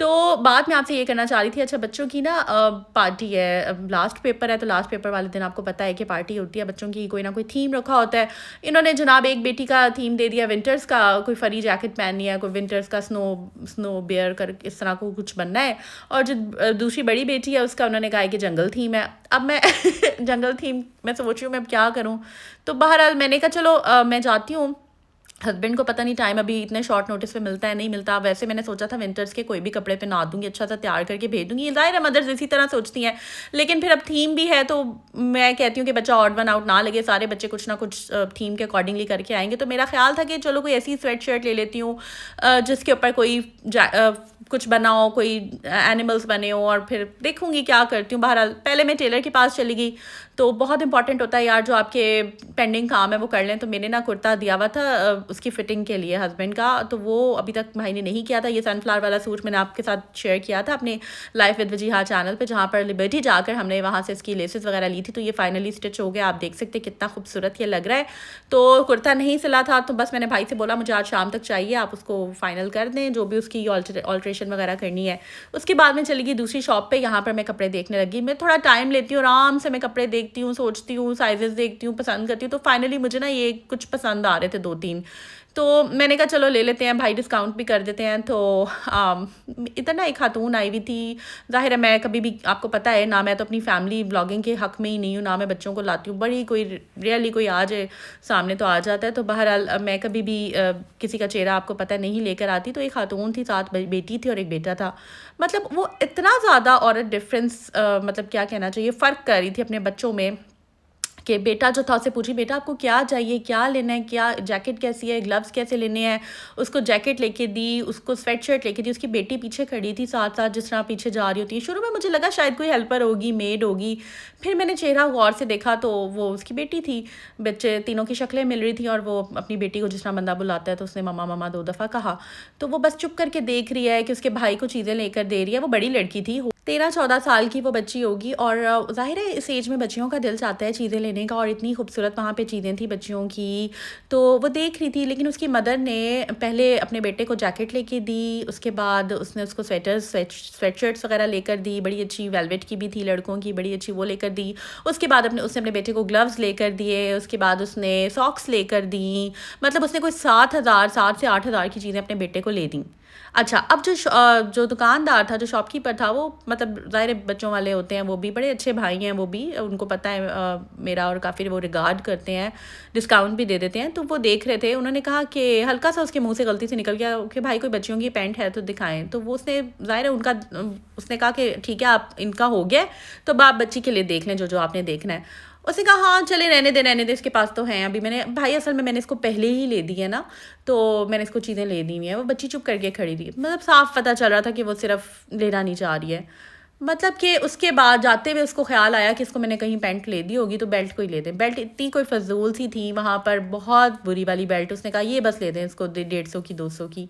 تو بات میں آپ سے یہ کرنا چاہ رہی تھی، اچھا بچوں کی نا پارٹی ہے، لاسٹ پیپر ہے، تو لاسٹ پیپر والے دن آپ کو پتہ ہے کہ پارٹی ہوتی ہے بچوں کی، کوئی نہ کوئی تھیم رکھا ہوتا ہے. انہوں نے جناب ایک بیٹی کا تھیم دے دیا ونٹرس کا، کوئی فری جیکٹ پہننی ہے، کوئی ونٹرس کا سنو بیئر کر اس طرح کو کچھ بننا ہے. اور جو دوسری بڑی بیٹی ہے اس کا انہوں نے کہا ہے کہ جنگل تھیم ہے. اب میں جنگل تھیم میں سوچ رہی ہوں میں اب کیا کروں. تو بہرحال میں نے کہا چلو میں جاتی ہوں. ہسبینڈ کو پتہ نہیں ٹائم ابھی اتنے شارٹ نوٹس پہ ملتا ہے نہیں ملتا. ویسے میں نے سوچا تھا ونٹرس کے کوئی بھی کپڑے پہنا دوں گی، اچھا سا تیار کر کے بھیج دوں گی. ظاہر ہے مدرس اسی طرح سوچتی ہیں، لیکن پھر اب تھیم بھی ہے تو میں کہتی ہوں کہ بچہ آڈ ون آؤٹ نہ لگے، سارے بچے کچھ نہ کچھ تھیم کے اکارڈنگلی کر کے آئیں گے. تو میرا خیال تھا کہ چلو کوئی ایسی سویٹ شرٹ لے لیتی ہوں جس کے اوپر کوئی کچھ بنا ہو، کوئی اینیملس بنے ہو، اور پھر دیکھوں گی کیا کرتی ہوں. بہرحال پہلے میں ٹیلر کے پاس چلی گئی. تو بہت امپورٹنٹ ہوتا ہے یار جو آپ کے پینڈنگ کام ہے وہ کر لیں. تو میں نے نا کرتا دیا ہوا تھا اس کی فٹنگ کے لیے ہسبینڈ کا، تو وہ ابھی تک بھائی نے نہیں کیا تھا. یہ سن فلاور والا سوٹ میں نے آپ کے ساتھ شیئر کیا تھا اپنے لائف ود وجیہا چینل پہ، جہاں پر لبرٹی جا کر ہم نے وہاں سے اس کی لیسز وغیرہ لی تھی. تو یہ فائنلی اسٹچ ہو گیا، آپ دیکھ سکتے کتنا خوبصورت یہ لگ رہا ہے. تو کرتا نہیں سلا تھا، تو بس میں نے بھائی سے بولا مجھے آج شام تک چاہیے، آپ اس کو فائنل کر دیں جو بھی اس کی آلٹریشن وغیرہ کرنی ہے. اس کے بعد میں چلی گئی دوسری شاپ پہ، یہاں پر میں کپڑے دیکھنے لگی. میں تھوڑا ٹائم لیتی ہوں، آرام سے میں کپڑے دیکھتی ہوں، سوچتی ہوں، سائزز دیکھتی ہوں، پسند کرتی ہوں. تو فائنلی مجھے نا یہ کچھ پسند آ رہے تھے 2-3، تو میں نے کہا چلو لے لیتے ہیں، بھائی ڈسکاؤنٹ بھی کر دیتے ہیں. تو ادھر نا ایک خاتون آئی ہوئی تھی. ظاہر ہے میں کبھی بھی آپ کو پتہ ہے نا، میں تو اپنی فیملی بلاگنگ کے حق میں ہی نہیں ہوں، نہ میں بچوں کو لاتی ہوں. بڑی کوئی ریئرلی کوئی آ جائے سامنے تو آ جاتا ہے. تو بہرحال میں کبھی بھی کسی کا چہرہ آپ کو پتہ نہیں لے کر آتی. تو ایک خاتون تھی، ساتھ بیٹی تھی اور ایک بیٹا تھا. مطلب وہ اتنا زیادہ عورت ڈفرینس مطلب کیا کہنا چاہیے فرق کر رہی تھی اپنے بچوں میں، کہ بیٹا جو تھا اسے پوچھی بیٹا آپ کو کیا چاہیے، کیا لینا ہے، کیا جیکٹ کیسی ہے، گلوز کیسے لینے ہیں. اس کو جیکٹ لے کے دی، اس کو سویٹ شرٹ لے کے دی. اس کی بیٹی پیچھے کھڑی تھی ساتھ ساتھ، جس طرح پیچھے جا رہی ہوتی ہے. شروع میں مجھے لگا شاید کوئی ہیلپر ہوگی، میڈ ہوگی. پھر میں نے چہرہ غور سے دیکھا تو وہ اس کی بیٹی تھی. بچے تینوں کی شکلیں مل رہی تھیں، اور وہ اپنی بیٹی کو جس طرح بندہ بلاتا ہے تو اس نے ماما ماما 2 دفعہ کہا. تو وہ بس چپ کر کے دیکھ رہی ہے کہ اس کے بھائی کو چیزیں لے کر دے رہی ہے. وہ بڑی لڑکی تھی، 13-14 سال کی وہ بچی ہوگی. اور ظاہر ہے اس ایج میں بچیوں کا دل چاہتا ہے چیزیں لینے کا، اور اتنی خوبصورت وہاں پہ چیزیں تھیں بچیوں کی. تو وہ دیکھ رہی تھی، لیکن اس کی مدر نے پہلے اپنے بیٹے کو جیکٹ لے کے دی. اس کے بعد اس نے اس کو سویٹ شرٹس وغیرہ لے کر دی. بڑی اچھی ویلویٹ کی بھی تھی لڑکوں کی، بڑی اچھی وہ لے کر دی. اس کے بعد اس نے اپنے بیٹے کو گلوز لے کر دیے. اس کے بعد اس نے ساکس لے کر دیں. مطلب اس نے کوئی 7 سے 8 ہزار کی چیزیں اپنے بیٹے کو لے دیں. اچھا اب جو دکاندار تھا، جو شاپ کیپر تھا، وہ مطلب ظاہر بچوں والے ہوتے ہیں، وہ بھی بڑے اچھے بھائی ہیں. وہ بھی ان کو پتہ ہے میرا، اور کافی وہ ریگارڈ کرتے ہیں، ڈسکاؤنٹ بھی دے دیتے ہیں. تو وہ دیکھ رہے تھے، انہوں نے کہا کہ ہلکا سا اس کے منہ سے غلطی سے نکل گیا کہ بھائی کوئی بچیوں کی پینٹ ہے تو دکھائیں. تو وہ اس نے ظاہر ہے اس نے کہا کہ ٹھیک ہے آپ ان کا ہو گیا تو آپ بچی کے لیے دیکھ لیں جو آپ نے دیکھنا ہے. اس نے کہا ہاں چلے رہنے دے، اس کے پاس تو ہیں ابھی. میں نے بھائی اصل میں نے اس کو پہلے ہی لے دی ہے نا، تو میں نے اس کو چیزیں لے دی ہوئی ہیں. وہ بچی چپ کر کے کھڑی تھی، مطلب صاف پتہ چل رہا تھا کہ وہ صرف لینا نہیں چاہ رہی ہے. مطلب کہ اس کے بعد جاتے ہوئے اس کو خیال آیا کہ اس کو میں نے کہیں پینٹ لے دی ہوگی تو بیلٹ کوئی لے دیں. بیلٹ اتنی کوئی فضول سی تھی وہاں پر، بہت بری والی بیلٹ. اس نے کہا یہ بس لے دیں اس کو 150 کی 200 کی.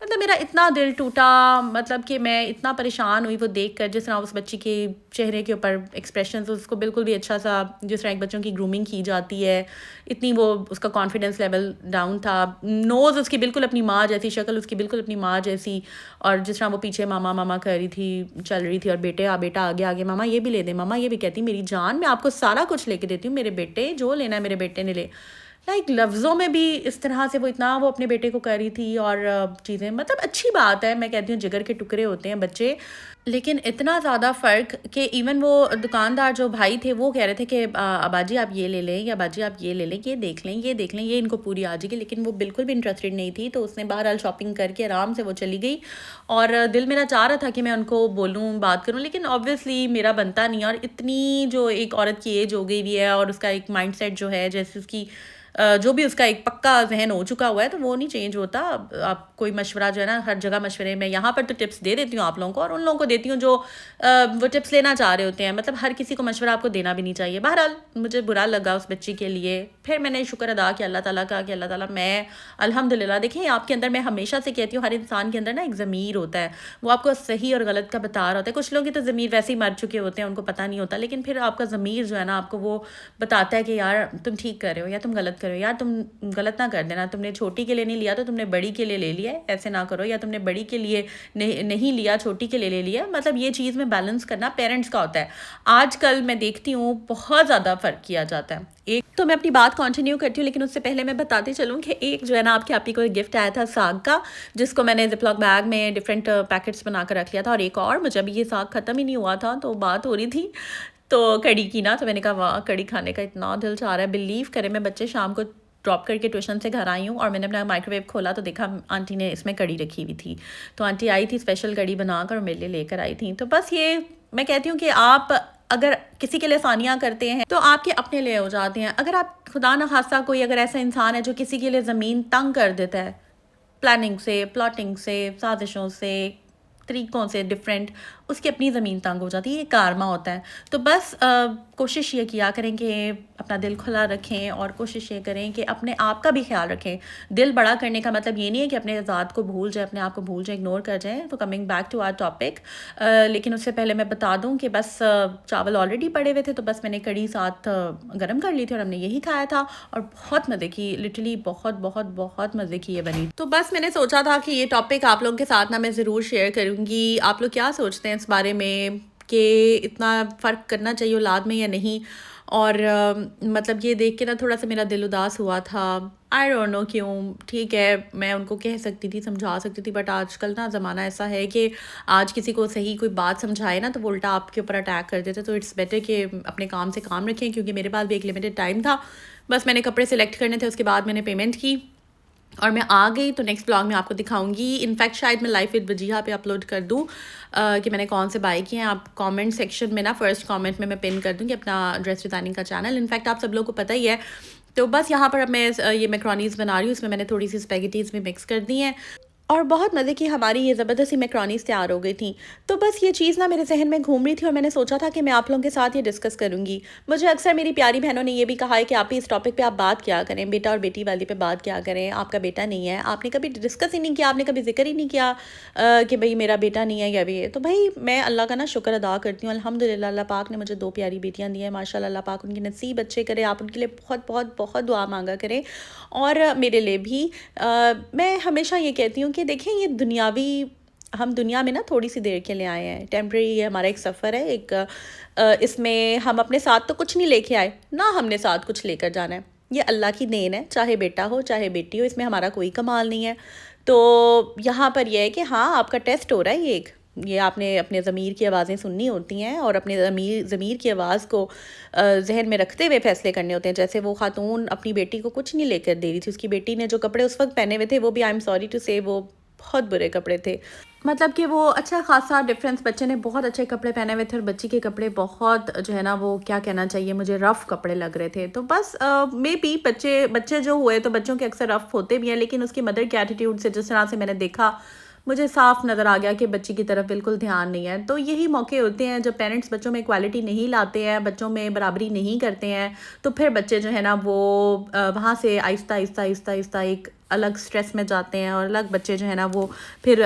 مطلب میرا اتنا دل ٹوٹا، مطلب کہ میں اتنا پریشان ہوئی وہ دیکھ کر، جس طرح اس بچی کے چہرے کے اوپر ایکسپریشنز، اس کو بالکل بھی اچھا سا جس طرح ایک بچوں کی گرومنگ کی جاتی ہے، اتنی وہ اس کا کانفیڈنس لیول ڈاؤن تھا. نوز اس کی بالکل اپنی ماں جیسی، شکل اس کی بالکل اپنی ماں جیسی، اور جس طرح وہ پیچھے ماما ماما کر رہی تھی، چل رہی تھی. اور بیٹا آگے آگے، ماما یہ بھی لے دیں، ماما یہ بھی. کہتی میری جان میں آپ کو سارا کچھ لے کے دیتی ہوں، میرے بیٹے جو لینا ہے میرے بیٹے نے لے. لائک لفظوں میں بھی اس طرح سے وہ اپنے بیٹے کو کر رہی تھی. اور چیزیں مطلب اچھی بات ہے، میں کہتی ہوں جگر کے ٹکڑے ہوتے ہیں بچے، لیکن اتنا زیادہ فرق کہ ایون وہ دکاندار جو بھائی تھے وہ کہہ رہے تھے کہ اباجی آپ یہ لے لیں، یا اباجی آپ یہ لے لیں، یہ دیکھ لیں یہ ان کو پوری آ جائے گی. لیکن وہ بالکل بھی انٹرسٹڈ نہیں تھی. تو اس نے بہرحال شاپنگ کر کے آرام سے وہ چلی گئی. اور دل میرا چاہ رہا تھا کہ میں ان کو بولوں، بات کروں، لیکن آبویسلی میرا بنتا نہیں. اور اتنی جو ایک عورت کی ایج ہو گئی ہوئی ہے، اور اس کا ایک مائنڈ سیٹ جو ہے، جیسے اس کی جو بھی اس کا ایک پکا ذہن ہو چکا ہوا ہے، تو وہ نہیں چینج ہوتا. آپ کوئی مشورہ جو ہے نا، ہر جگہ مشورے میں یہاں پر تو ٹپس دے دیتی ہوں آپ لوگوں کو، اور ان لوگوں کو دیتی ہوں جو وہ ٹپس لینا چاہ رہے ہوتے ہیں. مطلب ہر کسی کو مشورہ آپ کو دینا بھی نہیں چاہیے. بہرحال مجھے برا لگا اس بچی کے لیے. پھر میں نے شکر ادا کیا اللہ تعالیٰ کا کہ اللہ تعالیٰ میں الحمدللہ، دیکھیں آپ کے اندر، میں ہمیشہ سے کہتی ہوں ہر انسان کے اندر نا ایک ضمیر ہوتا ہے، وہ آپ کو صحیح اور غلط کا بتا رہا ہوتا ہے. کچھ لوگ کی تو ضمیر ویسے ہی مر چکے ہوتے ہیں، ان کو پتہ نہیں ہوتا، لیکن پھر آپ کا ضمیر جو ہے نا آپ کو وہ بتاتا ہے کہ یار تم ٹھیک کر رہے ہو یا تم غلط کرو یار, تم غلط نہ کر دینا, تم نے چھوٹی کے لیے نہیں لیا تو تم نے بڑی کے لیے لے لیا ہے, ایسے نہ کرو, یا تم نے بڑی کے لیے نہیں لیا, چھوٹی کے لیے لے لیا. مطلب یہ چیز میں بیلنس کرنا پیرنٹس کا ہوتا ہے. آج کل میں دیکھتی ہوں بہت زیادہ فرق کیا جاتا ہے. ایک تو میں اپنی بات کنٹینیو کرتی ہوں, لیکن اس سے پہلے میں بتاتی چلوں کہ ایک جو ہے نا آپ کی آپی کو ایک گفٹ آیا تھا ساگ کا, جس کو میں نے زپ لاک بیگ میں ڈفرینٹ پیکٹس بنا کر رکھ لیا تھا. اور ایک اور مجھے ابھی یہ ساگ ختم ہی نہیں ہوا تھا تو بات ہو رہی تھی تو کڑی کی نا, تو میں نے کہا واہ کڑی کھانے کا اتنا دل چاہ رہا ہے. بلیو کرے میں بچے شام کو ڈراپ کر کے ٹیوشن سے گھر آئی ہوں اور میں نے اپنا مائکرو ویو کھولا تو دیکھا آنٹی نے اس میں کڑی رکھی ہوئی تھی. تو آنٹی آئی تھی اسپیشل کڑی بنا کر اور میرے لیے لے کر آئی تھیں. تو بس یہ میں کہتی ہوں کہ آپ اگر کسی کے لیے آسانیاں کرتے ہیں تو آپ کے اپنے لیے ہو جاتے ہیں. اگر آپ خدا نہ خواستہ کوئی اگر ایسا انسان ہے جو کسی کے لیے زمین تنگ کر دیتا ہے, پلاننگ سے, پلاٹنگ سے, سازشوں سے, طریقوں سے ڈفرینٹ, اس کی اپنی زمین تنگ ہو جاتی ہے, یہ کارما ہوتا ہے. تو بس کوشش یہ کیا کریں کہ اپنا دل کھلا رکھیں اور کوشش یہ کریں کہ اپنے آپ کا بھی خیال رکھیں. دل بڑا کرنے کا مطلب یہ نہیں ہے کہ اپنے ذات کو بھول جائیں, اپنے آپ کو بھول جائیں, اگنور کر جائیں. تو coming back to our topic, لیکن اس سے پہلے میں بتا دوں کہ بس چاول آلریڈی پڑے ہوئے تھے تو بس میں نے کڑی ساتھ گرم کر لی تھی اور ہم نے یہی کھایا تھا اور بہت مزے کی, لٹرلی بہت بہت بہت مزے کی یہ بنی. تو بس میں نے سوچا تھا کہ یہ ٹاپک آپ لوگوں کے ساتھ نا میں ضرور شیئر کروں گی. آپ لوگ کیا سوچتے ہیں اس بارے میں کہ اتنا فرق کرنا چاہیے اولاد میں یا نہیں؟ اور مطلب یہ دیکھ کے نا تھوڑا سا میرا دل اداس ہوا تھا. آئی ڈونٹ نو کیوں. ٹھیک ہے میں ان کو کہہ سکتی تھی, سمجھا سکتی تھی, بٹ آج کل نا زمانہ ایسا ہے کہ آج کسی کو صحیح کوئی بات سمجھائے نا تو وہ الٹا آپ کے اوپر اٹیک کر دیتے. تو اٹس بیٹر کہ اپنے کام سے کام رکھیں, کیونکہ میرے پاس بھی ایک لمیٹڈ ٹائم تھا. بس میں نے کپڑے سلیکٹ کرنے تھے, اس کے بعد میں نے پیمنٹ کی اور میں آ گئی. تو نیکسٹ بلاگ میں آپ کو دکھاؤں گی. انفیکٹ شاید میں لائف وتھ وجیہا پہ اپلوڈ کر دوں کہ میں نے کون سے بائی کیے ہیں. آپ کامنٹ سیکشن میں نا فرسٹ کامنٹ میں پن کر دوں گی اپنا ڈریس ڈیزائننگ کا چینل. انفیکٹ آپ سب لوگوں کو پتہ ہی ہے. تو بس یہاں پر اب میں یہ میکرونیز بنا رہی ہوں, اس میں نے تھوڑی سی اسپیگیٹیز بھی مکس کر دی ہیں اور بہت مزے کی ہماری یہ زبردستی میکرونیز تیار ہو گئی تھیں. تو بس یہ چیز نا میرے ذہن میں گھوم رہی تھی اور میں نے سوچا تھا کہ میں آپ لوگوں کے ساتھ یہ ڈسکس کروں گی. مجھے اکثر میری پیاری بہنوں نے یہ بھی کہا ہے کہ آپ اس ٹاپک پہ آپ بات کیا کریں, بیٹا اور بیٹی والی پہ بات کیا کریں. آپ کا بیٹا نہیں ہے, آپ نے کبھی ڈسکس ہی نہیں کیا, آپ نے کبھی ذکر ہی نہیں کیا کہ بھئی میرا بیٹا نہیں ہے یا بھی ہے. تو بھائی میں اللہ کا نا شکر ادا کرتی ہوں, الحمدللہ اللہ پاک نے مجھے 2 پیاری بیٹیاں دی ہیں ماشاءاللہ. اللہ پاک ان کی نصیب اچھے کرے. آپ ان کے لیے بہت بہت بہت دعا مانگا کریں اور میرے لیے بھی. میں ہمیشہ یہ کہتی ہوں کہ دیکھیں یہ ہم دنیا میں نا تھوڑی سی دیر کے لیے آئے ہیں, ٹیمپریری. یہ ہمارا ایک سفر ہے, ایک اس میں ہم اپنے ساتھ تو کچھ نہیں لے کے آئے, نہ ہم نے ساتھ کچھ لے کر جانا ہے. یہ اللہ کی دین ہے, چاہے بیٹا ہو چاہے بیٹی ہو, اس میں ہمارا کوئی کمال نہیں ہے. تو یہاں پر یہ ہے کہ ہاں آپ کا ٹیسٹ ہو رہا ہے, یہ آپ نے اپنے ضمیر کی آوازیں سننی ہوتی ہیں اور اپنے ضمیر کی آواز کو ذہن میں رکھتے ہوئے فیصلے کرنے ہوتے ہیں. جیسے وہ خاتون اپنی بیٹی کو کچھ نہیں لے کر دے رہی تھی, اس کی بیٹی نے جو کپڑے اس وقت پہنے ہوئے تھے وہ بھی آئی ایم سوری ٹو سے وہ بہت برے کپڑے تھے. مطلب کہ وہ اچھا خاصا ڈفرینس, بچے نے بہت اچھے کپڑے پہنے ہوئے تھے اور بچی کے کپڑے بہت جو ہے نا وہ کیا کہنا چاہیے مجھے رف کپڑے لگ رہے تھے. تو بس مے بی بچے جو ہوئے تو بچوں کے اکثر رف ہوتے بھی ہیں, لیکن اس کی مدر کے ایٹیٹیوڈ سے جس طرح سے میں نے دیکھا مجھے صاف نظر آ گیا کہ بچی کی طرف بالکل دھیان نہیں ہے. تو یہی موقع ہوتے ہیں جب پیرنٹس بچوں میں ایکوالٹی نہیں لاتے ہیں, بچوں میں برابری نہیں کرتے ہیں, تو پھر بچے جو ہے نا وہ وہاں سے آہستہ آہستہ آہستہ آہستہ ایک الگ سٹریس میں جاتے ہیں اور الگ بچے جو ہے نا وہ پھر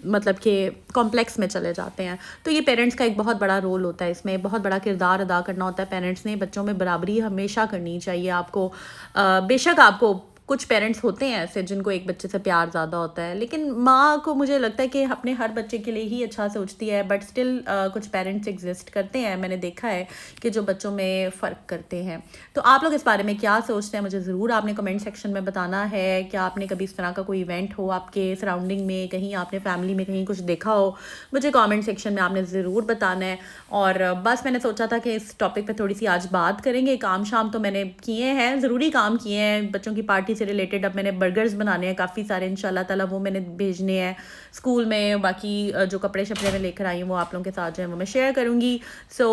مطلب کہ کمپلیکس میں چلے جاتے ہیں. تو یہ پیرنٹس کا ایک بہت بڑا رول ہوتا ہے, اس میں بہت بڑا کردار ادا کرنا ہوتا ہے پیرنٹس نے. بچوں میں برابری ہمیشہ کرنی چاہیے آپ کو. بے شک آپ کو کچھ پیرنٹس ہوتے ہیں ایسے جن کو ایک بچے سے پیار زیادہ ہوتا ہے, لیکن ماں کو مجھے لگتا ہے کہ اپنے ہر بچے کے لیے ہی اچھا سوچتی ہے, بٹ اسٹل کچھ پیرنٹس ایگزسٹ کرتے ہیں, میں نے دیکھا ہے کہ جو بچوں میں فرق کرتے ہیں. تو آپ لوگ اس بارے میں کیا سوچتے ہیں مجھے ضرور آپ نے کمنٹ سیکشن میں بتانا ہے. کیا آپ نے کبھی اس طرح کا کوئی ایونٹ ہو آپ کے سراؤنڈنگ میں, کہیں آپ نے فیملی میں کہیں کچھ دیکھا ہو, مجھے کامنٹ سیکشن میں آپ نے ضرور بتانا ہے. اور بس میں نے سوچا تھا کہ اس ٹاپک پہ تھوڑی سی آج بات کریں گے. کام شام تو میں نے کیے ہیں, ضروری کام کیے ہیں بچوں کی پارٹی سے ریلیٹڈ. اب میں نے برگرز بنانے ہیں کافی سارے انشاءاللہ تعالیٰ, وہ میں نے بھیجنے ہیں اسکول میں. باقی جو کپڑے شپڑے میں لے کر آئی ہوں وہ آپ لوگوں کے ساتھ جو ہے وہ میں شیئر کروں گی. سو